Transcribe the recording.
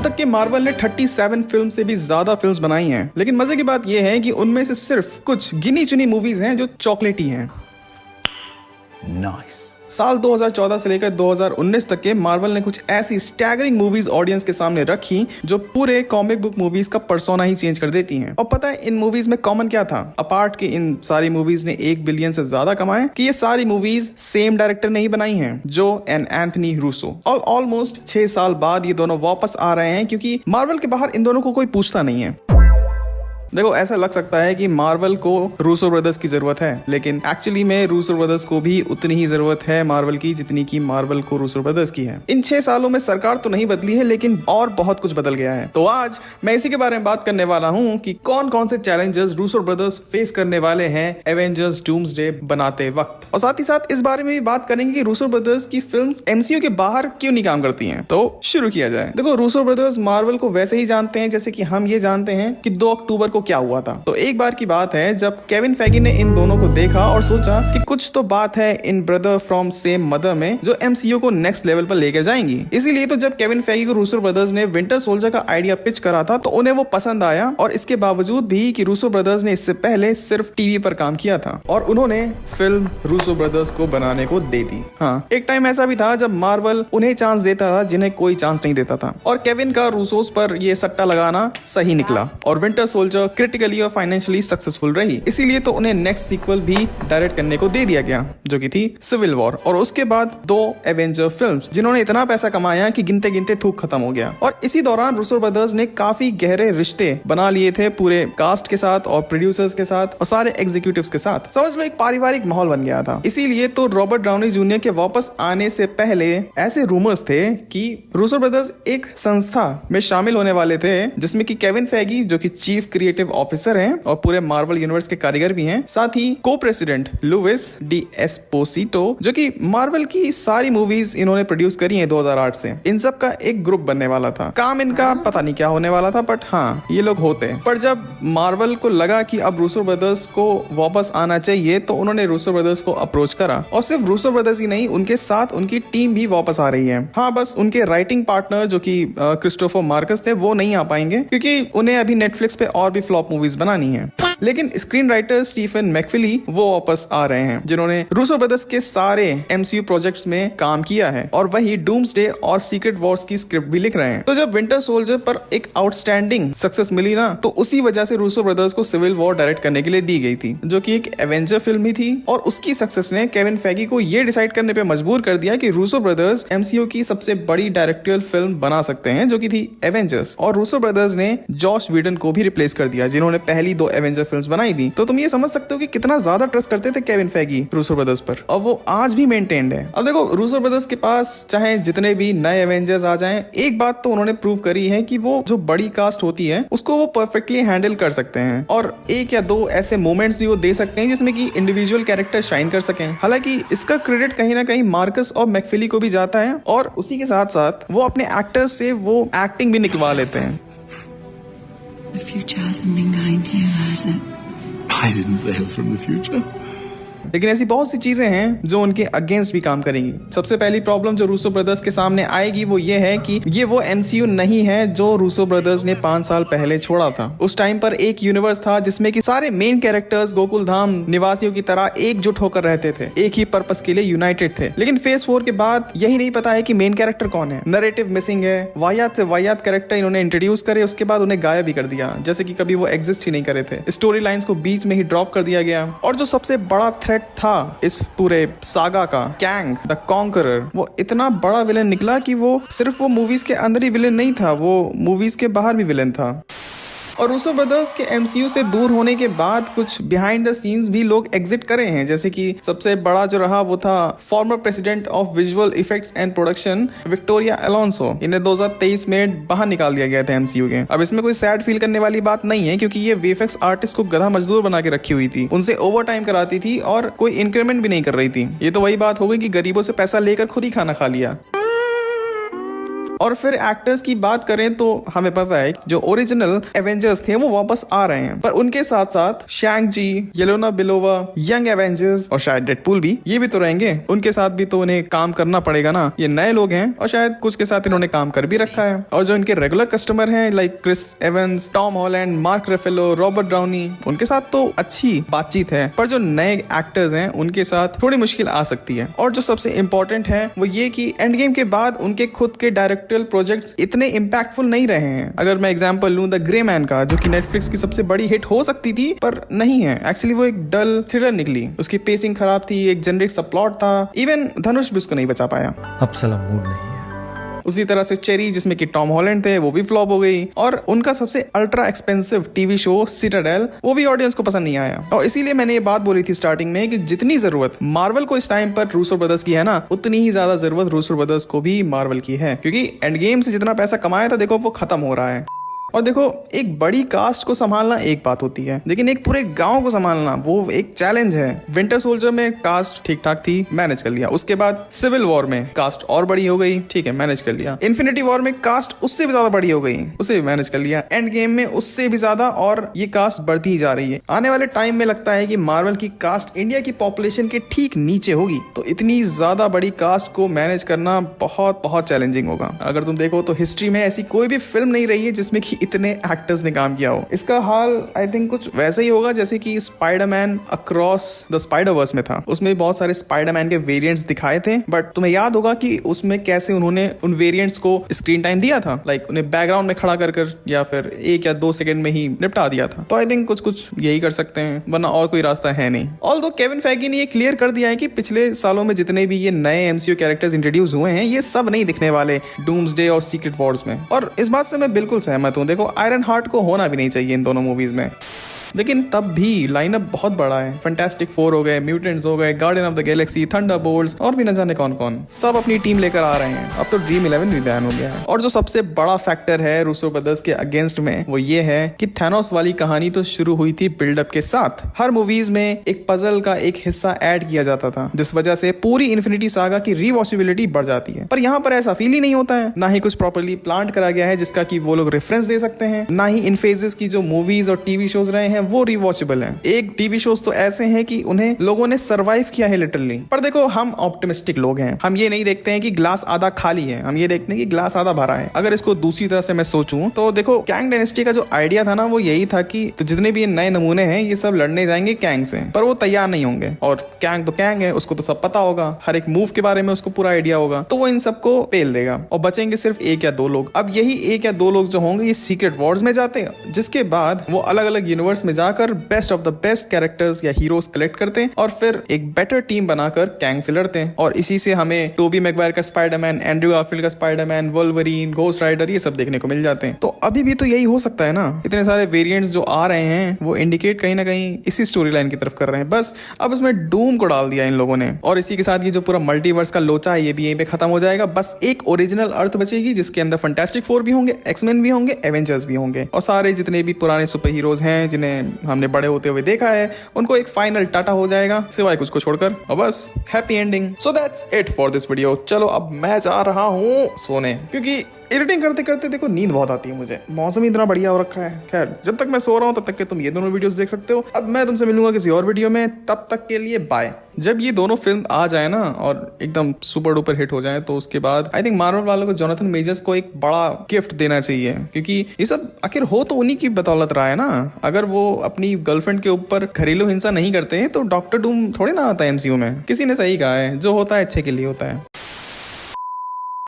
अब तक के मार्वल ने 37 फिल्म से भी ज्यादा फिल्म्स बनाई हैं, लेकिन मजे की बात यह है कि उनमें से सिर्फ कुछ गिनी चुनी मूवीज हैं जो चॉकलेटी हैं। Nice. साल 2014 से लेकर 2019 तक के मार्वल ने कुछ ऐसी स्टैगरिंग मूवीज ऑडियंस के सामने रखी जो पूरे कॉमिक बुक मूवीज का पर्सोना ही चेंज कर देती हैं। और पता है इन मूवीज में कॉमन क्या था, अपार्ट के इन सारी मूवीज ने 1 बिलियन से ज्यादा कमाए, कि ये सारी मूवीज सेम डायरेक्टर ने ही बनाई हैं, जो एंड एंथनी रूसो। और ऑलमोस्ट 6 साल बाद ये दोनों वापस आ रहे हैं, क्योंकि मार्वल के बाहर इन दोनों को कोई पूछता नहीं है। देखो, ऐसा लग सकता है कि मार्वल को रूसो ब्रदर्स की जरूरत है, लेकिन एक्चुअली में रूसो ब्रदर्स को भी उतनी ही जरूरत है मार्वल की जितनी की मार्वल को रूसो ब्रदर्स की है। इन 6 सालों में सरकार तो नहीं बदली है, लेकिन और बहुत कुछ बदल गया है। तो आज मैं इसी के बारे में बात करने वाला हूँ कि कौन कौन से चैलेंजेस रूसो ब्रदर्स फेस करने वाले हैं एवेंजर्स डूम्सडे बनाते वक्त, और साथ ही साथ इस बारे में भी बात करेंगे कि रूसो ब्रदर्स की फिल्म्स एमसीयू के बाहर क्यों नहीं काम करती हैं। तो शुरू किया जाए। देखो, रूसो ब्रदर्स मार्वल को वैसे ही जानते हैं जैसे कि हम ये जानते हैं कि 2 अक्टूबर को क्या हुआ था। तो एक बार की बात है जब केविन फेगी ने इन दोनों को देखा और सोचा कि कुछ तो बात है इन ब्रदर फ्रॉम सेम मदर में जो एमसीयू को नेक्स्ट लेवल पर लेकर जाएंगी। इसीलिए तो जब केविन फेगी को रूसो ब्रदर्स ने विंटर सोल्जर का आइडिया पिच करा था तो उन्हें वो पसंद आया, और इसके बावजूद भी कि रूसो ब्रदर्स ने इससे पहले सिर्फ टीवी पर काम किया था और उन्होंने फिल्म रूसो ब्रदर्स को बनाने को दे दी। हाँ, एक टाइम ऐसा भी था जब मार्वल उन्हें चांस देता था जिन्हें कोई चांस नहीं देता था, और केविन का रूसोस पर ये सट्टा लगाना सही निकला और विंटर सोल्जर क्रिटिकली और फाइनेंशियली सक्सेसफुल रही। इसीलिए तो उन्हें नेक्स्ट सीक्वल भी डायरेक्ट करने को दे दिया गया, जो कि थी सिविल वॉर, और उसके बाद 2 एवेंजर फिल्म्स जिन्होंने इतना पैसा कमाया कि गिनते गिनते थूक खत्म हो गया। और इसी दौरान रूसो ब्रदर्स ने काफी गहरे रिश्ते बना लिए थे पूरे कास्ट के साथ और प्रोड्यूसर्स के साथ और सारे एग्जीक्यूटिव्स के साथ। समझ लो एक पारिवारिक माहौल बन गया था। इसीलिए तो रॉबर्ट डाउनी जूनियर के वापस आने से पहले ऐसे रूमर्स थे कि रूसो ब्रदर्स एक संस्था में शामिल होने वाले थे जिसमें कि केविन फेगी जो कि चीफ क्रिएटिव ऑफिसर हैं और पूरे मार्वल यूनिवर्स के कारीगर भी हैं, साथ ही को प्रेसिडेंट लुइस डी एस्पोसिटो जो कि मार्वल की सारी मूवीज इन्होंने प्रोड्यूस करी हैं 2008 से, इन सब का एक ग्रुप बनने वाला था। काम इनका पता नहीं क्या होने वाला था, बट हाँ ये लोग होते हैं। पर जब मार्वल को लगा कि अब रूसो ब्रदर्स को वापस आना चाहिए तो उन्होंने रूसो ब्रदर्स को अप्रोच करा, और सिर्फ रूसो ब्रदर्स ही नहीं उनके साथ उनकी टीम भी वापस आ रही है। हाँ, बस उनके राइटिंग पार्टनर जो कि क्रिस्टोफर मार्कस थे वो नहीं आ पाएंगे क्योंकि उन्हें अभी नेटफ्लिक्स पे और भी फ्लॉप मूवीज बनानी है। लेकिन स्क्रीन राइटर स्टीफन मैकफिली वो वापस आ रहे हैं जिन्होंने रूसो ब्रदर्स के सारे एमसीयू प्रोजेक्ट्स में काम किया है, और वही डूम्सडे और सीक्रेट वॉर्स की स्क्रिप्ट भी लिख रहे हैं। तो जब विंटर सोल्जर पर एक आउटस्टैंडिंग सक्सेस मिली ना, तो उसी वजह से रूसो ब्रदर्स को सिविल वॉर डायरेक्ट करने के लिए दी गई थी, जो कि एक एवेंजर फिल्म ही थी। और उसकी सक्सेस ने केविन फेगी को ये डिसाइड करने पे मजबूर कर दिया कि रूसो ब्रदर्स एमसीयू की सबसे बड़ी डायरेक्टोरियल फिल्म बना सकते हैं, जो कि थी एवेंजर्स। और रूसो ब्रदर्स ने जॉश वीडन को भी रिप्लेस कर दिया जिन्होंने पहली 2 एवेंजर फिल्म्स बनाई थी। तो तुम ये समझ सकते हो कि कितना ज्यादा ट्रस्ट करते थे केविन फेगी रूसो ब्रदर्स पर, और वो आज भी मेंटेन्ड है। अब देखो, रूसो ब्रदर्स के पास चाहे जितने भी नए एवेंजर्स आ जाएं, एक बात तो उन्होंने प्रूव करी है कि वो जो बड़ी कास्ट होती है उसको वो परफेक्टली हैंडल कर सकते हैं, और 1 या 2 ऐसे मोमेंट्स भी वो दे सकते हैं जिसमें कि इंडिविजुअल कैरेक्टर शाइन कर सकें। हालांकि इसका क्रेडिट कहीं ना कहीं मार्कस और मैकफिली को भी जाता है, और उसी के साथ साथ वो अपने एक्टर्स से वो एक्टिंग भी निकलवा लेते हैं। The future hasn't been kind to you, has it? I didn't say it was from the future. लेकिन ऐसी बहुत सी चीजें हैं जो उनके अगेंस्ट भी काम करेंगी। सबसे पहली प्रॉब्लम जो रूसो ब्रदर्स के सामने आएगी वो ये है कि ये वो एमसीयू नहीं है जो रूसो ब्रदर्स ने 5 साल पहले छोड़ा था। उस टाइम पर एक यूनिवर्स था जिसमें कि सारे मेन कैरेक्टर्स गोकुल धाम निवासियों की तरह एकजुट होकर रहते थे, एक ही पर्पस के लिए यूनाइटेड थे। लेकिन फेज 4 के बाद यही नहीं पता है कि मेन कैरेक्टर कौन है, नरेटिव मिसिंग है, वाहियात से वाहियात कैरेक्टर इन्होंने इंट्रोड्यूस करे, उसके बाद उन्हें गायब भी कर दिया, जैसे कि कभी वो एग्जिस्ट ही नहीं करे थे। स्टोरी लाइंस को बीच में ही ड्रॉप कर दिया गया, और जो सबसे बड़ा थ्रेट था इस पूरे सागा का, कैंग द कॉन्करर, वो इतना बड़ा विलेन निकला कि वो सिर्फ वो मूवीज के अंदर ही विलेन नहीं था, वो मूवीज के बाहर भी विलेन था। और रूसो ब्रदर्स के एमसीयू से दूर होने के बाद कुछ बिहाइंड द सीन्स भी लोग एग्जिट करे हैं, जैसे कि सबसे बड़ा जो रहा वो था former president of visual effects and production Victoria Alonso. इन्हें 2023 में बाहर निकाल दिया गया था एमसीयू के। अब इसमें कोई सैड फील करने वाली बात नहीं है क्योंकि ये वीएफएक्स आर्टिस्ट को गधा मजदूर बना के रखी हुई थी, उनसे ओवर टाइम कराती थी और कोई इंक्रीमेंट भी नहीं कर रही थी। ये तो वही बात हो गई कि गरीबों से पैसा लेकर खुद ही खाना खा लिया। और फिर एक्टर्स की बात करें तो हमें पता है जो ओरिजिनल एवेंजर्स थे वो वापस आ रहे हैं, पर उनके साथ साथ शैंग जी, येलेना बेलोवा, यंग एवेंजर्स और शायद डेडपूल भी, ये भी तो रहेंगे। उनके साथ भी तो उन्हें काम करना पड़ेगा ना, ये नए लोग हैं और शायद कुछ के साथ इन्होंने काम कर भी रखा है। और जो इनके रेगुलर कस्टमर हैं like Chris Evans, Tom Holland, Mark Ruffalo, Robert Downey, उनके साथ तो अच्छी बातचीत है, पर जो नए एक्टर्स हैं उनके साथ थोड़ी मुश्किल आ सकती है। और जो सबसे इंपॉर्टेंट है वो ये कि एंड गेम के बाद उनके खुद के डायरेक्टोरियल प्रोजेक्ट्स इतने इम्पैक्टफुल नहीं रहे हैं। अगर मैं एग्जांपल लूं द ग्रे मैन का, जो कि नेटफ्लिक्स की सबसे बड़ी हिट हो सकती थी पर नहीं है, एक्चुअली वो एक डल थ्रिलर निकली, उसकी पेसिंग खराब थी, एक जेनरिक सा प्लॉट था, इवन धनुष भी उसको नहीं बचा पाया। अब साला मूड नहीं है। उसी तरह से चेरी, जिसमें कि टॉम हॉलैंड थे, वो भी फ्लॉप हो गई। और उनका सबसे ultra expensive TV show Citadel, वो भी ऑडियंस को पसंद नहीं आया। और इसीलिए मैंने ये बात बोली थी स्टार्टिंग में कि जितनी जरूरत मार्वल को इस टाइम पर रूसो ब्रदर्स की है ना, उतनी ही ज्यादा जरूरत रूसो ब्रदर्स को भी मार्वल की है, क्योंकि एंड गेम से जितना पैसा कमाया था देखो वो खत्म हो रहा है। और देखो, एक बड़ी कास्ट को संभालना एक बात होती है, लेकिन एक पूरे गांव को संभालना वो एक चैलेंज है। विंटर सोल्जर में कास्ट ठीक ठाक थी, मैनेज कर लिया। उसके बाद सिविल वॉर में कास्ट और बड़ी हो गई, ठीक है, मैनेज कर लिया। इन्फिनिटी वॉर में कास्ट उससे भी ज्यादा बड़ी हो गई, उसे भी मैनेज कर लिया। एंड गेम में उससे भी ज्यादा, और ये कास्ट बढ़ती ही जा रही है। आने वाले टाइम में लगता है कि मार्वल की कास्ट इंडिया की पॉपुलेशन के ठीक नीचे होगी, तो इतनी ज्यादा बड़ी कास्ट को मैनेज करना बहुत बहुत चैलेंजिंग होगा। अगर तुम देखो तो हिस्ट्री में ऐसी कोई भी फिल्म नहीं रही है जिसमें कि इतने एक्टर्स ने काम किया हो। इसका हाल आई थिंक कुछ वैसा ही होगा जैसे कि स्पाइडरमैन अक्रॉस द स्पाइडरवर्स में था। उसमें बहुत सारे स्पाइडरमैन के वेरिएंट्स दिखाए थे, बट तुम्हें याद होगा कि उसमें कैसे उन्होंने उन वेरिएंट्स को स्क्रीन टाइम दिया था, लाइक उन्हें बैकग्राउंड में खड़ा कर या फिर 1 या 2 सेकंड में ही निपटा दिया था। तो आई थिंक कुछ यही कर सकते हैं, वरना और कोई रास्ता है नहीं। ऑल्दो केविन फैगी ने ये क्लियर कर दिया है कि पिछले सालों में जितने भी ये नए एमसीयू कैरेक्टर्स इंट्रोड्यूस हुए हैं, ये सब नहीं दिखने वाले डूम्सडे और सीक्रेट वॉर्स में। और इस बात से मैं बिल्कुल सहमत हूँ। देखो, आयरन हार्ट को होना भी नहीं चाहिए इन दोनों मूवीज में, लेकिन तब भी लाइनअप बहुत बड़ा है। फैंटास्टिक 4 हो गए, म्यूटेंट्स हो गए, guardian of the Galaxy, Thunderbolts और भी न जाने कौन कौन, सब अपनी टीम लेकर आ रहे हैं। अब तो ड्रीम 11 भी बैन हो गया है। और जो सबसे बड़ा फैक्टर है रूसो ब्रदर्स के अगेंस्ट में, वो ये है कि थैनोस वाली कहानी तो शुरू हुई थी बिल्डअप के साथ। हर मूवीज में एक पजल का एक हिस्सा ऐड किया जाता था, जिस वजह से पूरी इन्फिनिटी सागा की रिवॉचेबिलिटी बढ़ जाती है। पर यहाँ पर ऐसा फील ही नहीं होता है, ना ही कुछ प्रॉपर्ली प्लान करा गया है जिसका कि वो लोग रेफरेंस दे सकते हैं, ना ही इन फेजेस की जो मूवीज और टीवी शोज रहे हैं वो रिवॉचेबल है। एक टीवी शोज तो ऐसे हैं कि उन्हें लोगों ने सरवाइव किया है लिटरली। पर देखो, हम ऑप्टिमिस्टिक लोग हैं, हम ये नहीं देखते हैं कि ग्लास आधा खाली है, हम ये देखते हैं कि ग्लास आधा भरा है। अगर इसको दूसरी तरह से मैं सोचूं तो देखो, कैंग डायनेस्टी का जो आइडिया था ना, वो यही था कि तो जितने भी नए नमूने हैं ये सब लड़ने जाएंगे कैंग से, पर वो तैयार नहीं होंगे। और कैंग तो कैंग है, उसको तो सब पता होगा, हर एक मूव के बारे में उसको पूरा आइडिया होगा, तो वो इन सबको पेल देगा और बचेंगे सिर्फ 1 या 2 लोग। अब यही 1 या 2 लोग जो होंगे ये सीक्रेट वॉर्स में जाते हैं, जिसके बाद वो अलग अलग यूनिवर्स में जाकर best of the best characters या हीरोज कलेक्ट करते हैं और फिर एक बेटर टीम बनाकर कैंग से लड़ते हैं। और इसी से हमें टोबी मैगवायर का स्पाइडरमैन, एंड्रयू गारफील्ड का स्पाइडरमैन, वोल्वरीन, घोस्ट राइडर, ये सब देखने को मिल जाते हैं। तो अभी भी तो यही हो सकता है ना। इतने सारे वेरिएंट्स जो आ रहे हैं वो इंडिकेट कहीं ना कहीं इसी स्टोरी लाइन की तरफ कर रहे हैं। बस अब इसमें डूम को डाल दिया इन लोगों ने, और इसी के साथ ये जो पूरा मल्टीवर्स का लोचा है ये भी यहीं पे खत्म हो जाएगा। बस एक ओरिजिनल अर्थ बचेगी जिसके अंदर फैंटास्टिक 4 भी होंगे, एक्समैन भी होंगे, एवेंजर्स भी होंगे, और सारे जितने भी पुराने सुपर हीरोज हैं जिन्हें हमने बड़े होते हुए देखा है उनको एक फाइनल टाटा हो जाएगा, सिवाय कुछ को छोड़कर, और बस happy ending. So that's it for this video. चलो अब मैं जा रहा हूँ सोने, क्योंकि एडिटिंग करते करते देखो नींद बहुत आती है मुझे। मौसम ही इतना बढ़िया हो रखा है। खैर, जब तक मैं सो रहा हूँ तब तक के तुम ये दोनों वीडियोस देख सकते हो। अब मैं तुमसे मिलूंगा किसी और वीडियो में, तब तक के लिए बाय। जब ये दोनों फिल्म आ जाए ना और एकदम सुपर डुपर हिट हो जाए, तो उसके बाद आई थिंक मार्वल वालों को जोनाथन मेजर्स को एक बड़ा गिफ्ट देना चाहिए, क्योंकि ये सब आखिर हो तो उन्हीं की बदौलत रहा है ना। अगर वो अपनी गर्लफ्रेंड के ऊपर घरेलू हिंसा नहीं करते तो डॉक्टर डूम थोड़े ना आता है एमसीयू में। किसी ने सही कहा है, जो होता है अच्छे के लिए होता है।